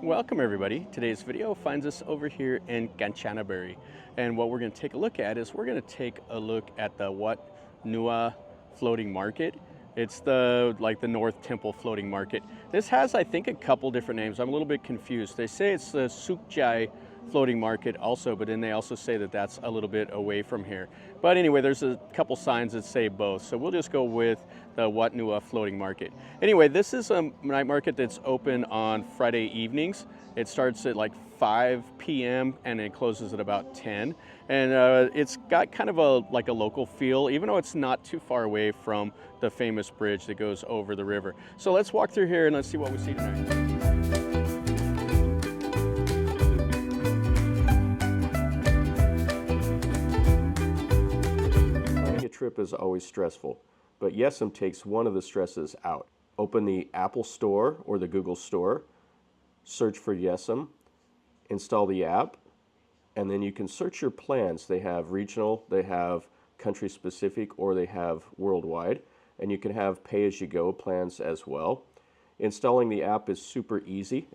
Welcome everybody. Today's video finds us over here in Kanchanaburi, and what we're going to take a look at is we're going to take a look at the Wat Nuea Floating Market. It's the North Temple Floating Market. This has, I think, a couple different names. I'm a little bit confused. They say it's the Suk Jai Floating Market also, but then they also say that that's a little bit away from here. But anyway, there's a couple signs that say both, so we'll just go with the Wat Nuea Floating Market. Anyway, this is a night market that's open on Friday evenings. It starts at like 5 p.m. and it closes at about 10. And it's got kind of a local feel, even though it's not too far away from the famous bridge that goes over the river. So let's walk through here and let's see what we see tonight. Trip is always stressful, but Yesem takes one of the stresses out. Open the Apple Store or the Google Store, search for Yesem, install the app, and then you can search your plans. They have regional, they have country specific, or they have worldwide, and you can have pay-as-you-go plans as well. Installing the app is super easy.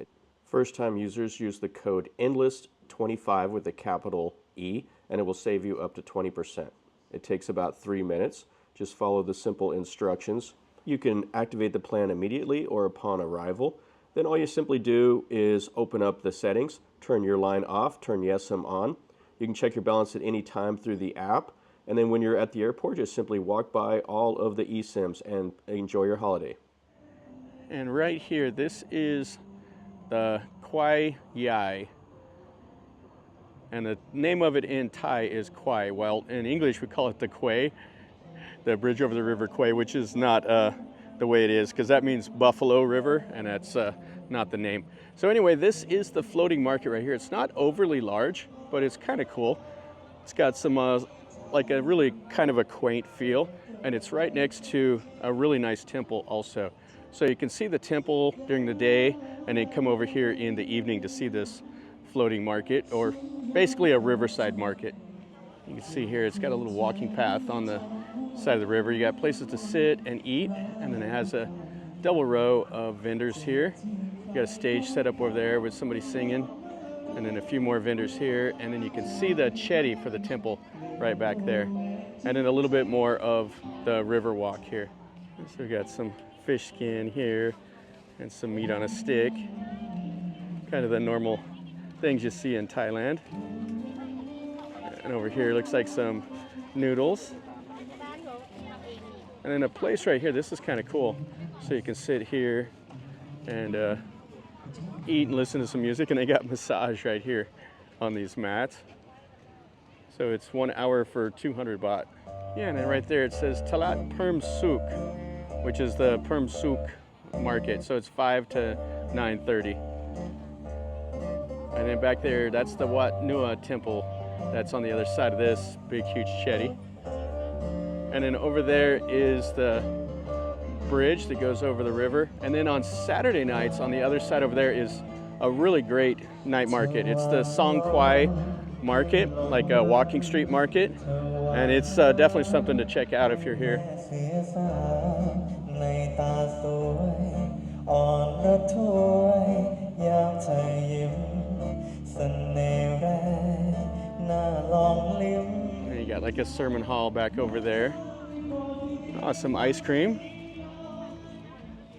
First-time users use the code ENDLESS25 with a capital E, and it will save you up to 20%. It takes about 3 minutes. Just follow the simple instructions. You can activate the plan immediately or upon arrival. Then all you simply do is open up the settings, turn your line off, turn Yesem on. You can check your balance at any time through the app. And then when you're at the airport, just simply walk by all of the eSIMs and enjoy your holiday. And right here, this is the Kwai Yai. And the name of it in Thai is Kwai. Well, in English we call it the Quay, the bridge over the River Kwai, which is not the way it is, because that means Buffalo River, and that's not the name. So anyway, this is the floating market right here. It's not overly large, but it's kind of cool. It's got some like a really kind of a quaint feel, and it's right next to a really nice temple also. So you can see the temple during the day, and then come over here in the evening to see this floating market, or basically a riverside market. You can see here it's got a little walking path on the side of the river. You got places to sit and eat, and then it has a double row of vendors here. You got a stage set up over there with somebody singing, and then a few more vendors here, and then you can see the chetty for the temple right back there, and then a little bit more of the river walk here. So we got some fish skin here and some meat on a stick, kind of the normal things you see in Thailand. And over here looks like some noodles. And then a place right here, this is kind of cool. So you can sit here and eat and listen to some music, and they got massage right here on these mats. So it's 1 hour for 200 baht. Yeah, and then right there it says Talat Perm Suk, which is the Perm Suk market. So it's 5 to 9:30. And then back there, that's the Wat Nuea Temple. That's on the other side of this big, huge chetty. And then over there is the bridge that goes over the river. And then on Saturday nights, on the other side over there is a really great night market. It's the Song Kwai Market, like a walking street market. And it's definitely something to check out if you're here. And you got like a sermon hall back over there. Oh, some ice cream.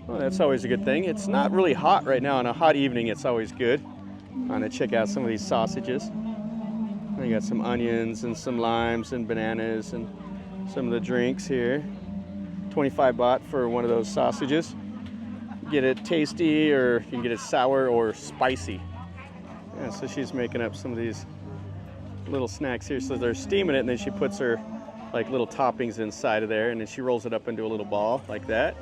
Well, that's always a good thing. It's not really hot right now. On a hot evening, it's always good. I'm gonna check out some of these sausages. And you got some onions and some limes and bananas and some of the drinks here. 25 baht for one of those sausages. Get it tasty, or you can get it sour or spicy. Yeah, so she's making up some of these little snacks here. So they're steaming it, and then she puts her like little toppings inside of there, and then she rolls it up into a little ball like that.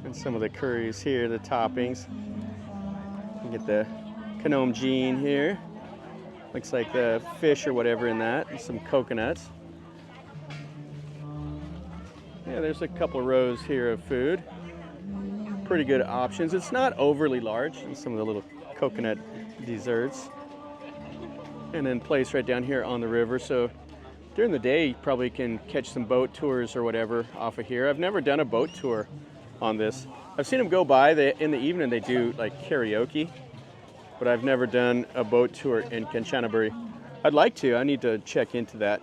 And some of the curries here, the toppings. You get the Kanom Jean here. Looks like the fish or whatever in that, and some coconuts. Yeah, there's a couple rows here of food. Pretty good options. It's not overly large, and some of the little coconut desserts. And then place right down here on the river. So during the day, you probably can catch some boat tours or whatever off of here. I've never done a boat tour on this. I've seen them go by. In the evening they do like karaoke, but I've never done a boat tour in Kanchanaburi. I'd like to. I need to check into that.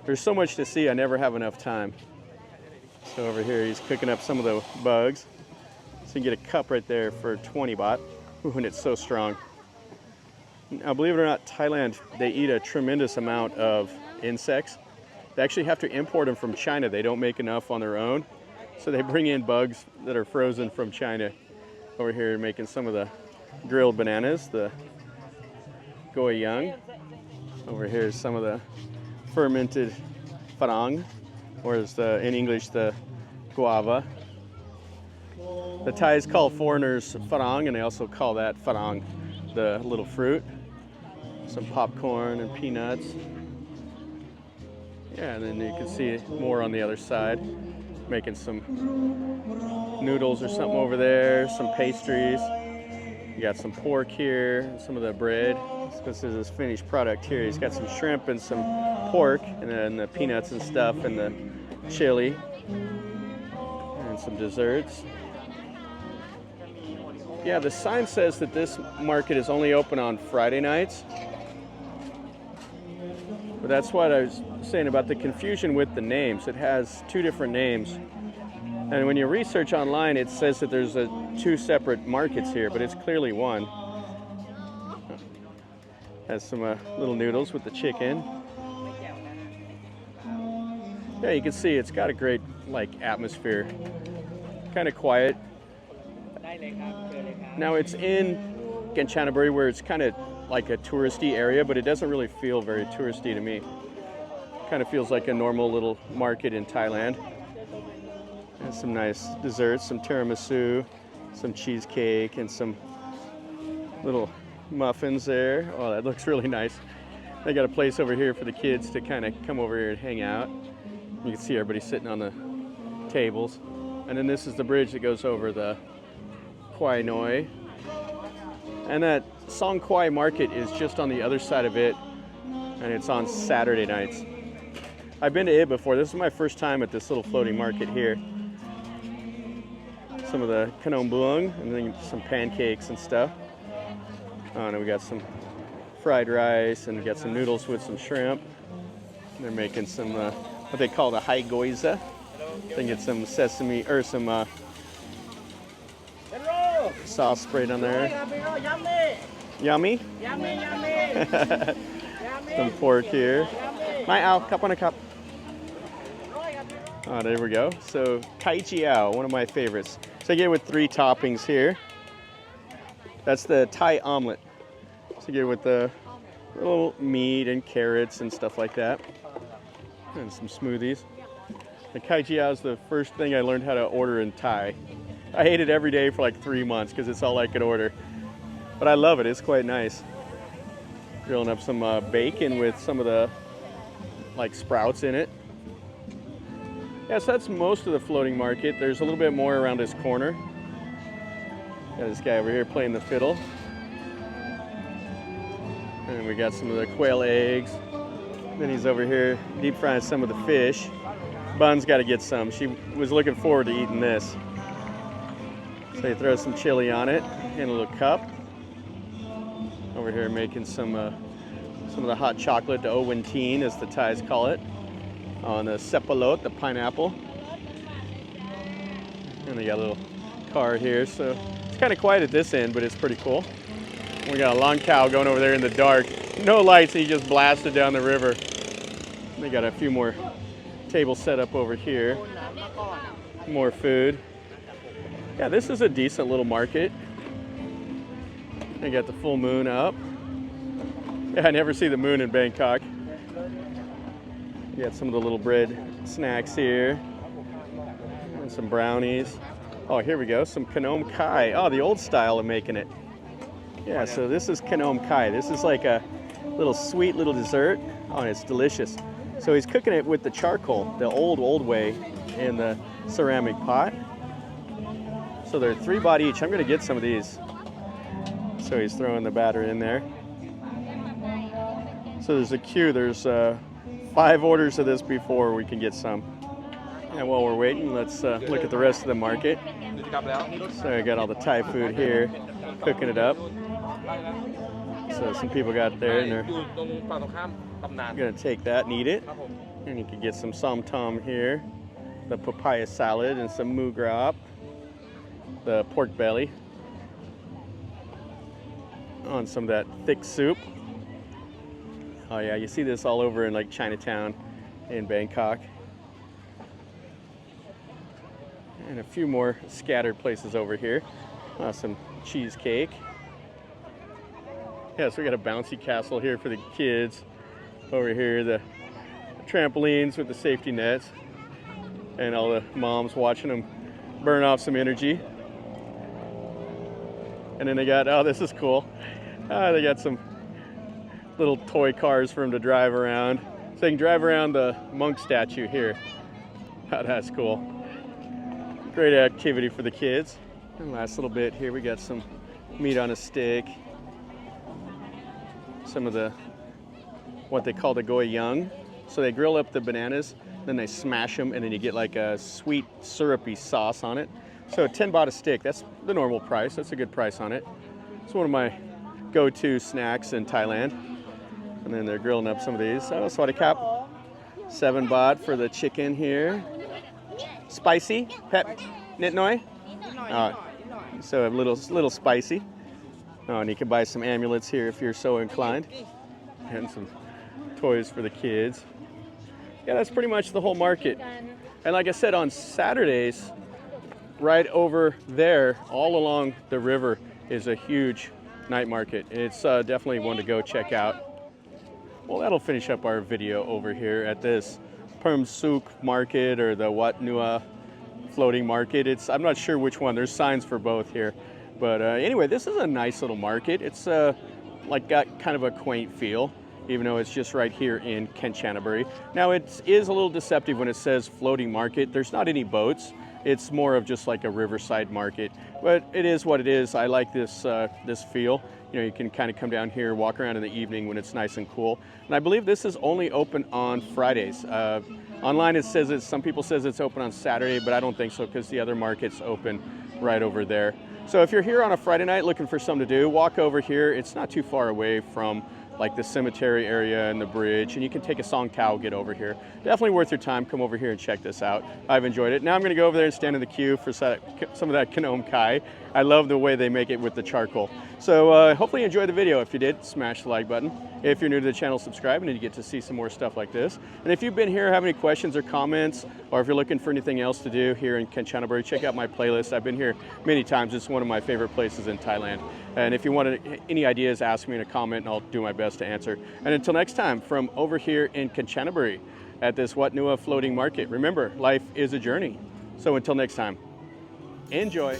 There's so much to see, I never have enough time. So over here he's cooking up some of the bugs. So you can get a cup right there for 20 baht. Ooh, and it's so strong. Now believe it or not, Thailand, they eat a tremendous amount of insects. They actually have to import them from China. They don't make enough on their own. So they bring in bugs that are frozen from China. Over here making some of the grilled bananas, the goyang. Over here is some of the fermented farang, or as in English, the guava. The Thais call foreigners farang, and they also call that farang, the little fruit. Some popcorn and peanuts. Yeah, and then you can see more on the other side. Making some noodles or something over there, some pastries. You got some pork here, some of the bread. This is his finished product here. He's got some shrimp and some pork, and then the peanuts and stuff, and the chili, and some desserts. Yeah, the sign says that this market is only open on Friday nights. But that's what I was saying about the confusion with the names. It has two different names. And when you research online, it says that there's two separate markets here, but it's clearly one. Has some little noodles with the chicken. Yeah, you can see it's got a great atmosphere. Kind of quiet. Now it's in Kanchanaburi, where it's kind of like a touristy area, but it doesn't really feel very touristy to me. Kind of feels like a normal little market in Thailand. And some nice desserts, some tiramisu, some cheesecake, and some little muffins there. Oh, that looks really nice. They got a place over here for the kids to kind of come over here and hang out. You can see everybody sitting on the tables. And then this is the bridge that goes over the Kwai Noi. And that Suk Jai Market is just on the other side of it, and it's on Saturday nights. I've been to it before. This is my first time at this little floating market here. Some of the kanom buang, and then some pancakes and stuff. Oh, and we got some fried rice, and we got some noodles with some shrimp. They're making some what they call the hai goiza. I think it's some sesame or some sauce sprayed on there. Yummy? Yummy. Some pork here. My ow, cup on a cup. Oh, there we go. So kai jiao, one of my favorites. So I get it with 3 toppings here. That's the Thai omelet. So I get it with the little meat and carrots and stuff like that. And some smoothies. The kai jiao is the first thing I learned how to order in Thai. I ate it every day for like 3 months because it's all I could order. But I love it, it's quite nice. Grilling up some bacon with some of the sprouts in it. Yeah, so that's most of the floating market. There's a little bit more around this corner. Got this guy over here playing the fiddle. And we got some of the quail eggs. Then he's over here deep frying some of the fish. Bun's got to get some. She was looking forward to eating this. So you throw some chili on it in a little cup. Over here making some of the hot chocolate, the Ovaltine as the Thais call it. On the sepalot, the pineapple. And they got a little car here, so it's kind of quiet at this end, but it's pretty cool. We got a long cow going over there in the dark. No lights, he just blasted down the river. They got a few more tables set up over here. More food. Yeah, this is a decent little market. They got the full moon up. Yeah, I never see the moon in Bangkok. You got some of the little bread snacks here. And some brownies. Oh, here we go, some kanom kai. Oh, the old style of making it. Yeah, so this is kanom kai. This is like a little sweet little dessert. Oh, and it's delicious. So he's cooking it with the charcoal, the old way, in the ceramic pot. So they're 3 baht each. I'm gonna get some of these. So he's throwing the batter in there. So there's a queue. There's 5 orders of this before we can get some. And while we're waiting, let's look at the rest of the market. So I got all the Thai food here, cooking it up. So some people got there and they're gonna take that and eat it. And you can get some som tom here, the papaya salad and some moo grab, the pork belly on some of that thick soup. Oh yeah, you see this all over in like Chinatown in Bangkok. And a few more scattered places over here. Some cheesecake. Yeah, so we got a bouncy castle here for the kids. Over here, the trampolines with the safety nets. And all the moms watching them burn off some energy. And then they got, oh, this is cool. They got some little toy cars for them to drive around. So they can drive around the monk statue here. Oh, that's cool. Great activity for the kids. And last little bit here, we got some meat on a stick. Some of the, what they call the goyang. So they grill up the bananas, then they smash them, and then you get like a sweet syrupy sauce on it. So 10 baht a stick, that's the normal price. That's a good price on it. It's one of my go-to snacks in Thailand. And then they're grilling up some of these. Oh, Sawadi Kap. 7 baht for the chicken here. Spicy? Pep? Nit noi? So a little spicy. Oh, and you can buy some amulets here if you're so inclined. And some toys for the kids. Yeah, that's pretty much the whole market. And like I said, on Saturdays, right over there, all along the river, is a huge night market. It's definitely one to go check out. Well, that'll finish up our video over here at this Suk Market or the Wat Nuea Floating Market. I'm not sure which one. There's signs for both here. But anyway, this is a nice little market. It's like got kind of a quaint feel, even though it's just right here in Kanchanaburi. Now it is a little deceptive when it says floating market. There's not any boats. It's more of just like a riverside market, but it is what it is. I like this this feel. You know, you can kind of come down here, walk around in the evening when it's nice and cool. And I believe this is only open on Fridays. Online it says some people says it's open on Saturday, but I don't think so because the other market's open right over there. So if you're here on a Friday night looking for something to do, walk over here. It's not too far away from like the cemetery area and the bridge, and you can take a song towel, get over here. Definitely worth your time. Come over here and check this out. I've enjoyed it. Now I'm going to go over there and stand in the queue for some of that Kanom Kai. I love the way they make it with the charcoal. So hopefully you enjoyed the video. If you did, smash the like button. If you're new to the channel, subscribe, and you get to see some more stuff like this. And if you've been here, have any questions or comments, or if you're looking for anything else to do here in Kanchanaburi, check out my playlist. I've been here many times. It's one of my favorite places in Thailand. And if you want any ideas, ask me in a comment, and I'll do my best to answer. And until next time, from over here in Kanchanaburi at this Wat Nuea Floating Market, remember, life is a journey. So until next time, enjoy.